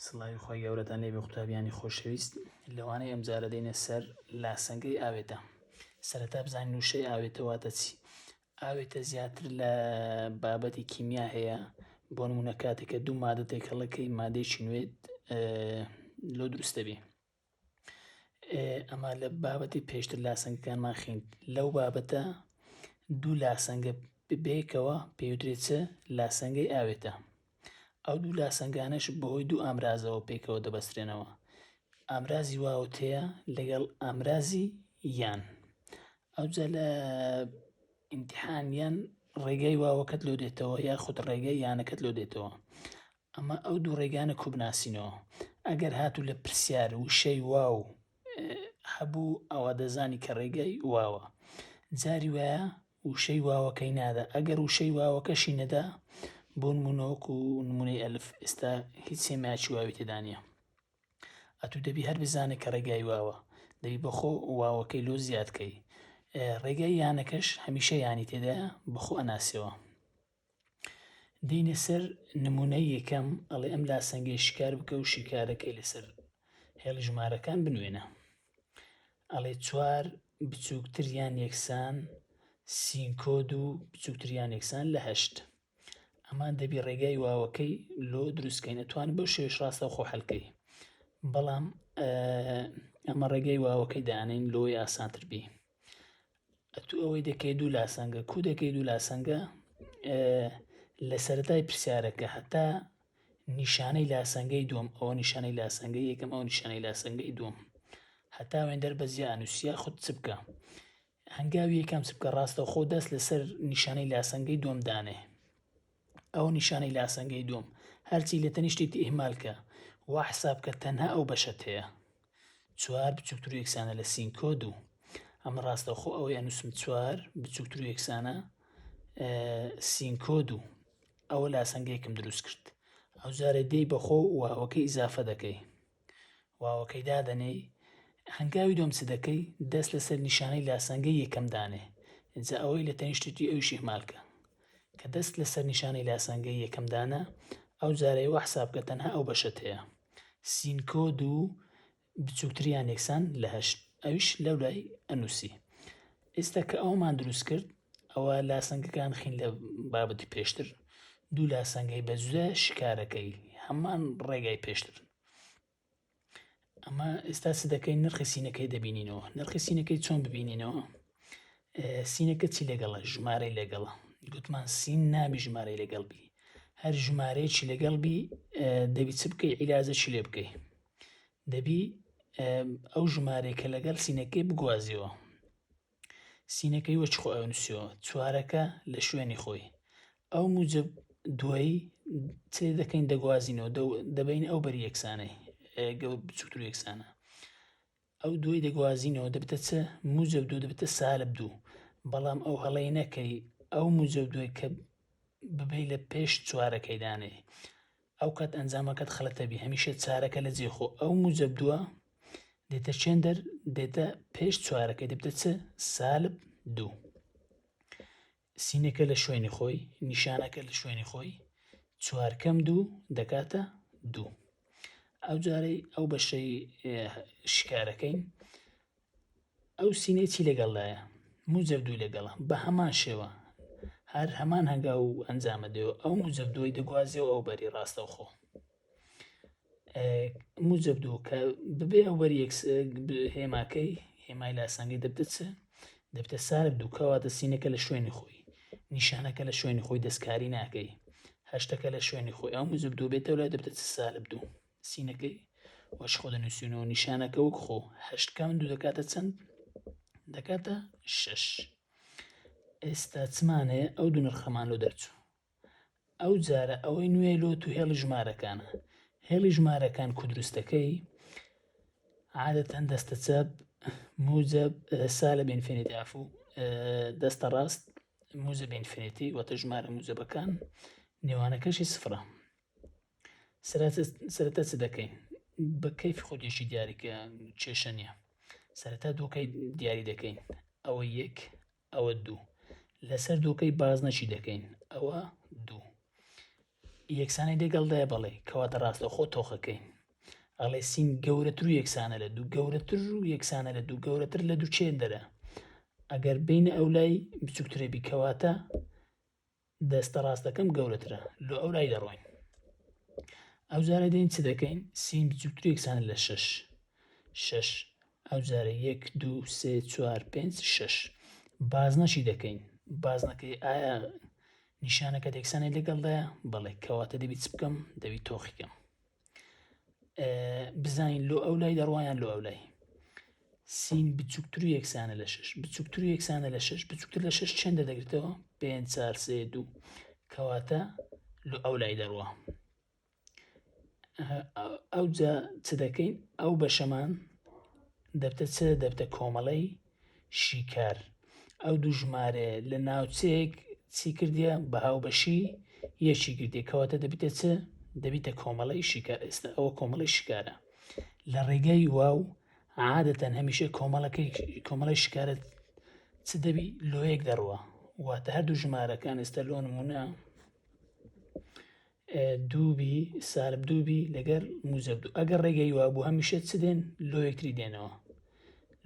سڵاوی خۆی گەورەتان لێبێ قوتابیانی خۆشەویست، لەوانەیە ئەم جارە دێنە سەر لاسەنگەی ئاوێتە. سەرەتا بزانین وشەی ئاوێتە واتە چی؟ ئاوێتە زیاتر لە بابەتی کیمیا هەیە. بۆ نمونە کاتێککە دوو مادە تێکەڵەکەی مادەیەکی نوێت لۆ دروستە بێ. ئەمە لە بابەتی پێشتر لاسەنگەکانمان خوێند. لەو بابەتە دوو لاسەنگە ببێکەوە پێوترێت چە لاسەنگەی ئاوێتە. ئەو دوو لاسەنگانەش بەهۆی دوو ئامرازەوە پێکەوە دەبەسترێنەوە. ئامرازی واوت هەیە لەگەڵ ئامرازی یان. ئەوجا لە ئیمتیحانیان ڕێگای واوەکەت لۆ دێتەوە یاخود ڕێگای یانەکەت لۆ دێتەوە. ئەمە ئەو دوو ڕێگانە کوو بناسینەوە. ئەگەر هاتوو لە پرسیار وشەی واو هەبوو ئەوە دەزانی کە ڕێگای واوە. جاری وایە وشەی واوەکەی نادا. ئەگەر وشەی واوەکەشی نەدا بۆ نمونەوەکو نمونەی ئەلف ئێستا هیچ سێمایکی واوی تێدا نییە. ئەتوو دەبی هەر بزانێ کە ڕێگای واوە، دەبی بەخۆ واوەکەی لۆ زیادکەی. ڕێگای یانەکەش هەمیشە یانی تێدایە بەخۆ ئەناسیەوە. دێنە سەر نمونەی یەکەم، ئەڵێ ئەم لاسەنگەی شکار بکە و شیکارەکەی لەسەر هێڵی ژمارەکان بنوێنە. ئەڵێ 4 بچووکتر یان یەکسان سین کۆد و بچووکتر یان یەکسان لە 8. ئەمان دەبی ڕێگای واوەکەی لۆ دروستکەین. ئەتوانێت بەو شێوەیەش ڕاستەوخۆ حەلکەی، بەڵام ئەمە ڕێگای واوەکەی دانین لۆی ئاسانتر بی. ئەتوو ئەوەی دەکەی دوو لاسەنگە کوو دەکەی دوو لاسەنگە لە سەرەتای پرسیارەکە هەتا نیشانەی لاسەنگەی دووەم، ئەوە نیشانەی لاسەنگەی یەکەم، ئەو نیشانەی لاسەنگەی دووەم، هەتا وێن دەربەزیە ئەنووسیا خودت چ بکە. هەنگاوی یەکەم چ بکە ڕاستەوخۆ دەست لەسەر نیشانەی لاسەنگەی دووەم دانێ. ئەو نیشانەی لاسەنگەی دووەم هەرچی لە تەنیشتی ئیهمالکە وا حسابکە تەنها ئەو بەشەت هەیە. 4 بچووکتر و یەکسانە لە سین کۆد و ئەمە ڕاستەوخۆ ئەوەی ئەنووسم 4 بچووکتر و یەکسانە سین کۆد و ئەوە لاسەنگەیەکم دروست کرد. ئەو جارە دێی بەخۆ واوەکەی ئیزافە دەکەی، واوەکەی دادەنێی. هەنگاوی دووەم چ دەکەی؟ دەست لەسەر نیشانەی لاسەنگەی یەکەم دانێ. جا ئەوەی لە تەنیشتی ئەویش ئیهمالکە کە دەست لەسەر نیشانەی لاسەنگەی یەکەم دانە. ئەو جارەی وا حسابکە تەنها ئەو بەشەت هەیە. سین کۆد و بچووکتریان یەکسان لە 8 ئەویش لەو لای ئەنووسی. ئێستا کە ئەومان دروست کرد، ئەوە لاسەنگەکان خین لە بابەتی پێشتر. دوو لاسەنگەی بەجودە شکارەکەی هەمان ڕێگای پێشتر. ئەمە ئێستا چ دەکەین؟ نرخی سینەکەی دەبینینەوە. نرخی سینەکەی چۆن ببینینەوە؟ سینەکە چی لەگەڵە؟ ژمارەی لەگەڵە. گوتمان سین نابی ژمارەی لەگەڵ بی. هەر ژمارەیەکی لەگەڵ بی دەبی چ بکەی؟ عیلازەکی لێ بکەی. دەبی ئەو ژمارەیە کە لەگەڵ سینەکەی بگوازیەوە. سینەکەی وەچ خۆ ئەنووسیەوە 4ەکە لە شوێنی خۆی. ئەو موجب دوایی چێ دەکەین؟ دەگوازینەوە، دەبین ئەو بەری یەکسانەی بچووکتر و یەکسانە. ئەو دوای دەگوازینەوە دەبێتە چ؟ موجب 2 دەبێتە سالب 2. بەڵام ئەو هەڵەی نەکەی ئەو موجب 2 کە ببەی لە پێش 4ەکەی دانێ. ئەو کات ئەنجامەکەت خەڵەتە بی، هەمیشە 4ەکە لە جێخۆ. ئەو موجب 2 دێتە چێن دەر؟ دێتە پێش 4ەکەی دەبێتە چ؟ سالب 2. سینەکە لە شوێنی خۆی، نیشانەکە لە شوێنی خۆی، 4 کەم 2 دەکاتە 2. ئەو جارەی ئەو بەشەی شکارەکەین، ئەو سینەی چی لەگەڵدایە؟ موجب 2 لەگەڵە. بە هەمان شێوە هەر هەمان هەنگاو و ئەنجامە دێەوە. ئەو موجب 2 دەگوازیەوە ئەو بەری ڕاستەوخۆ. موجب 2 کە ببێ ئەو بەری هێماکەی هێمای لاسەنگەی دەبێتە چ؟ دەبێتە سالب 2 کەواتە سینەکە لە شوێنی خۆی، نیشانەکە لە شوێنی خۆی، دەستکاری ناکەی. 8ەکە لە شوێنی خۆی، ئەو موجب 2 بێتەوە لای دەبێتە چ؟ سالب 2. سینەکەی وەش خۆ دەنووسینەوە، نیشانەکە وەک خۆ 8 کەم 2 دەکاتە چەند؟ دەکاتە 6. ئێستا چمانەیە؟ ئەو دوو نرخەمان لۆ دەرچوو. ئەو جارە ئەوەی نوێ لۆ تو هێڵی ژمارەکانە. هێڵی ژمارەکان کو دروستەکەی عادەتەن دەستە چەپ موجب سالب ئینفینیتی عفو دەستە ڕاست موجب ئینفینیتی واتە ژمارە موجبەکان نێوانەکەشی سفرە. سەرەتا چ دەکەین؟ بە کەیفی خۆدیێکی دیاریکە کێشە نییە. سەرەتا دووکەی دیاری دەکەین، ئەوە 1 ئەوە 2. لەسەر دووکەی بازنەچی دەکەین، ئەوە 2. یەکسانەی لێگەڵدایە بەڵێ کەواتە ڕاستە خۆ تۆخەکەین ئەڵێ سین گەورەتر و یەکسانە لە دوو گەورەتر و یەکسانە لە دوو گەورەتر لە دوو چێن دەرە ئەگەر بینە ئەو لای بچووکترێبی کەواتە دەستە ڕاستەکەم گەورەترە لە ئەو لای دەڕۆین ئەو جارە دێن چ دەکەین سین بچووکتر و یەکسانە لە 6 ئەو جارە 1 2 3 4 5 6 بازنەشی دەکەین بازنەکەی ئایا نیشانەکە یەکسانەی لەگەڵدایە بەڵێ کەواتە دەبی چ بکەم دەبی تۆخیکەم بزانین لۆ ئەو لای دەڕوایان لۆ ئەو لای سین بچووکتر و یەکسانە لە 6 بچووکتر و یەکسانە لە 6 بچووکتر لە 6 چەندە دەگرێتەوە 5 4 3 2 کەواتە لۆ ئەو لای دەڕوە ئەو جا چ دەکەین ئەو بەشەمان دەبتە چ دەبتە کۆمەڵەی شیکار ئەو دوو ژمارە لە ناوچەیەک چی کردیە بە هاوبەشی یەکی کردی کەواتە دەبیتە چ دەبیتە کۆمەڵەی شیکار ئێستا ئەوە کۆمەڵی شیکارە لە ڕێگەی واو عادەتەن هەمیشە کۆمەڵی شیکارە چ دەبی لۆیەک دەڕوە واتە هەردوو ژمارەکان ئێستا لۆ نمونە دووبی سالب دووبی لەگەر موزەب دوو ئەگەر ڕێگەی وا بوو هەمیشە چ دێن لۆ یەکتری دێنەوە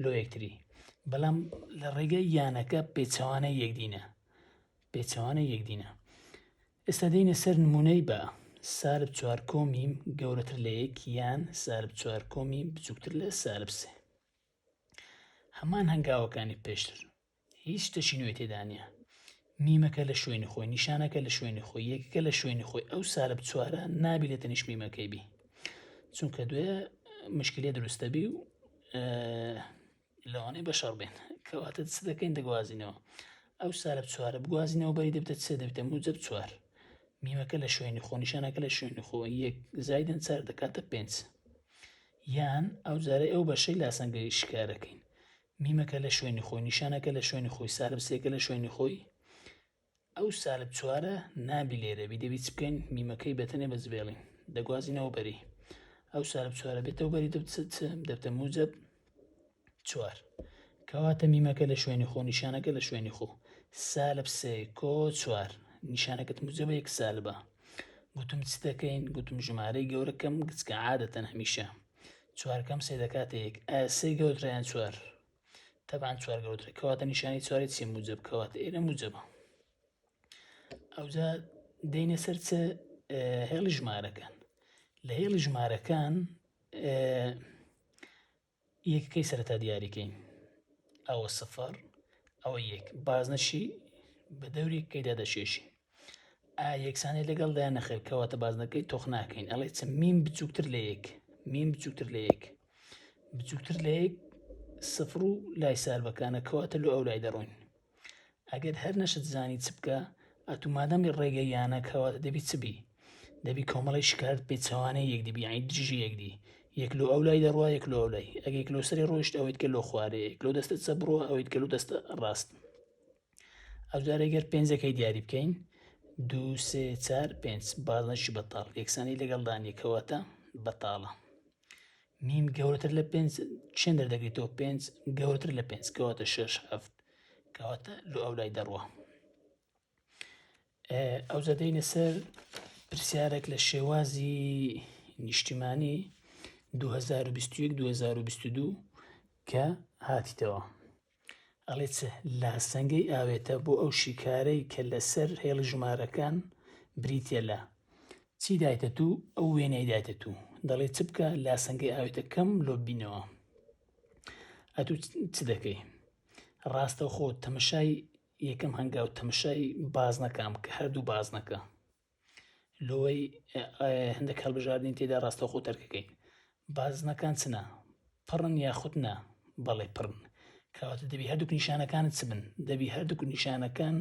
لۆ یەکتری بەڵام لە ڕێگەی یانەکە پێچەوانەی یەکدینە ئێستا دێنە سەر نمونەی بە سالب 4 کۆمیم گەورەتر لە 1 یان سالب 4 کۆمیم بچووکتر لە سالب 3 هەمان هەنگاوەکانی پێشتر هیچ شتێکی نوێ تێدا نیە میمەکە لە شوێنی خۆی نیشانەکە لە شوێنی خۆی یەکەکە لە شوێنی خۆی ئەو سالب 4 نابێتە نیش میمەکەی بی چونکە دوێ مشکلێ دروستە بی و لەوانەی بەشەڕ بێن کەواتە چ دەکەین دەگوازینەوە ئەو سالب 4 بگوازینەوە بەری دەبتە چ دەبتە موجب 4 میمەکە لە شوێنی خۆ نیشانەکە لە شوێنی خۆ یەک زایدن 4 دەکاتە 5 یان ئەو جارە ئەو بەشەی لاسەنگەی شکارەکەین میمەکە لە شوێنی خۆی نیشانەکە لە شوێنی خۆی سالب 3کە لە شوێنی خۆی ئەو سالب 4 نابی لێرە بی دەبی چ بکەین میمەکەی بەتەنێ بەزبێڵین دەگوازینەوە بەری ئەو سالب 4 بێتەوە بەری دەبتە موجب 4 کەواتە میمەکە لە شوێنی خۆ نیشانەکە لە شوێنی خۆ سالب 3 کۆ 4 نیشانەکەت موجبە یەک سالبە گوتم چ دەکەین گوتم ژمارەی گەورەکەم گچکە عادەتەن هەمیشە 4کەم 3 دەکاتە یەک ئایا 3 گەورەترە 4 تەبان 4 گەورەترە کەواتە نیشانی 4 چی موجب کەواتە ئێرە موجبە ئەوجا دێنە سەر چ هێڵی ژمارەکان لە هێڵی ژمارەکان یەکەکەی سەرەتا دیاریکەین ئەوە 0 ئەوە یەک بازنەشی بە دەوریەکەیدا دەشێشی ئایا یەکسانەی لەگەڵدا نەخێر کەواتە بازنەکەی تۆخ ناکەین ئەڵێ چ میم بچووکتر لە یەک میم بچووکتر لە یەک بچووکتر لە یەک 0 و لای سالبەکانە کەواتە لە ئەو لای دەڕۆین ئەگەر هەر نەشت زانی چ بکە ئەتومادەمی ڕێگە یانە کەواتە دەبی چ بی دەبی کۆمەڵی شکارت پێچەوانەی یەک دەبی یانی دژی یەک دی یەک لۆ ئەو لای دەڕوا یەک لۆ ئەو لای ئەگەر لۆ سەری ڕۆیشت ئەوەیت کە لۆ خوارێ یەک لۆ دەستە چە بڕۆ ئەوەیت کە لۆ دەستە ڕاست ئەو جارە ئەگەر پێنجەکەی دیاری بکەین 2 3 4 5 بازنەشی بەتاڵ یەکسانی لەگەڵدانی کەواتە بەتاڵە میم گەورەتر لە 5 چەند دەردەگریتەوە 5 گەورەتر لە 5 کەواتە 6 7 کەواتە لۆ ئەو لای دەڕوە ئەو زەدەینە سەر پرسیارێک لە شێوازی نیشتیمانی 2021-2022 کە هاتیتەوە ئەڵێ چ لاسەنگەی ئاوێتە بۆ ئەو شیکارەی کە لەسەر هێڵی ژمارەکان بریتە لە چی دایتە تو ئەو وێنەی دایتە تو دەڵێ چ بکە لاسەنگەی ئاوێتە کەم لۆ بینەوە ئەتو چ دەکەی ڕاستە خۆ تەمەشای یەکەم هەنگاو تەمەشای بازنەکەم کە هەردوو بازنەکە لۆی هەندێک هەڵبژاردنین تێدا ڕاستەوخۆ تەرکەکەین بازنەکان چنە پڕن یاخود نا بەڵێ پڕن کەواتە دەبی هەردووک نیشانەکانت چ بن دەبی هەردووک نیشانەکان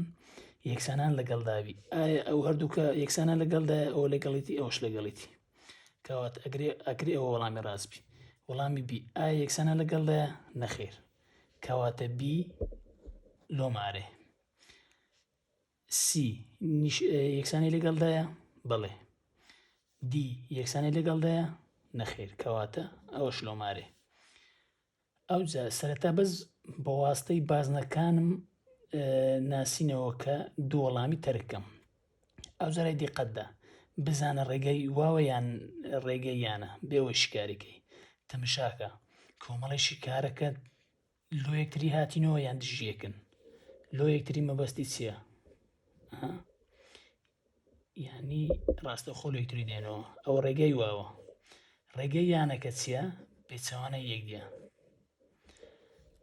یەکسانان لەگەڵداوی ئایا ئەو هەردووکە یەکسانان لەگەڵدایە ئەوە لەگەڵیتی ئەوش لەگەڵیتی کەواتە ئەگرێ ئەوە وەڵامی ڕاستبی وەڵامی بی ئایا یەکسانان لەگەڵدایە نەخێر کەواتە بی لۆمارێ سی یەکسانی لەگەڵدایە بەڵێ دی یەکسانی لەگەڵدایە نەخێر کەواتە ئەوەش لۆمارێ ئەوجا سەرەتا بەس بە واستەی بازنەکانم ناسینەوە کە دوو وەڵامی تەرکەم ئەو جارای دیقەتدا بزانە ڕێگەی واوە یان ڕێگەی یانە بێەوەی شیکاریکەی. تەمەشاکە کۆمەڵی شیکارەکەت لۆ یەکتری هاتینەوە یان دژیەکن، لۆ یەکتری مەبەستی چییە؟ یعنی ڕاستەوخۆ لۆ یەکتری دێنەوە، ئەو ڕێگەی واوە. ڕێگەی یانەکە چییە؟ پێچەوانەی یەکدیە.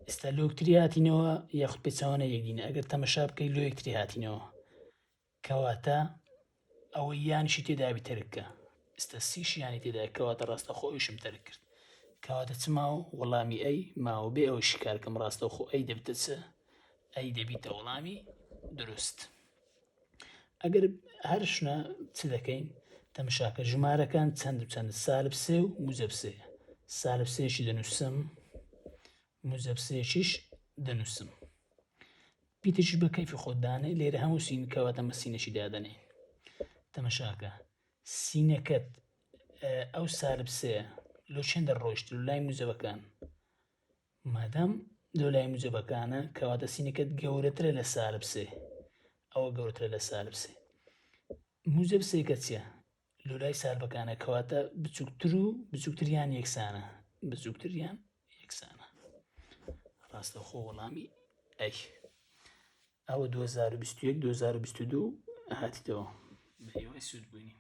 ئێستا لۆ یەکتری هاتینەوە یاخود پێچەوانە یەکدینە. ئەگەر تەمەشا بکەی لۆ یەکتری هاتینەوە کەواتە ئەوەی یانیشی تێدا بی تەرککە. ئێستا سیش یانی تێدا کەواتە ڕاستەوخۆ ئەویشم تەرک کرد. کەواتە چ ماوە؟ وەڵامی ئەی ماوە بێ ئەوە شیکارکەم ڕاستەوخۆ ئەی دەبتە چ؟ ئەی دەبیتە وەڵامی دروست. ئەگەر هەر شنە چ دەکەین؟ تەمەشاکە ژمارەکان چەند و چەند؟ سالب سێ و موجب سێ. سالب سێشی دەنووسم، موجب سێشیش دەنووسم. بیتێکی بە کەیفی خۆتدانێ لێرە هەموو سین کەواتە مە سینەشی دادەنێ. تەمەشاکە سینەکەت ئەو سالب سێ لۆ چەند دەڕۆیشت لە لای موجبەکان؟ مادام لە لای موجبەکانە کەواتە سینەکەت گەورەترە لە سالب سێ، ئەوە گەورەترە لە سالب سێ. موجب سێکە چییە؟ لە لای سالبەکانە کەواتە بچووکتر و بچووکتریان یەکسانە، بچووکتریان یەکسانە. ڕاستەوخۆ وەڵامی ئەی. ئەوە 2021 2022 هاتیتەوە بە هێوای سوود بووینی.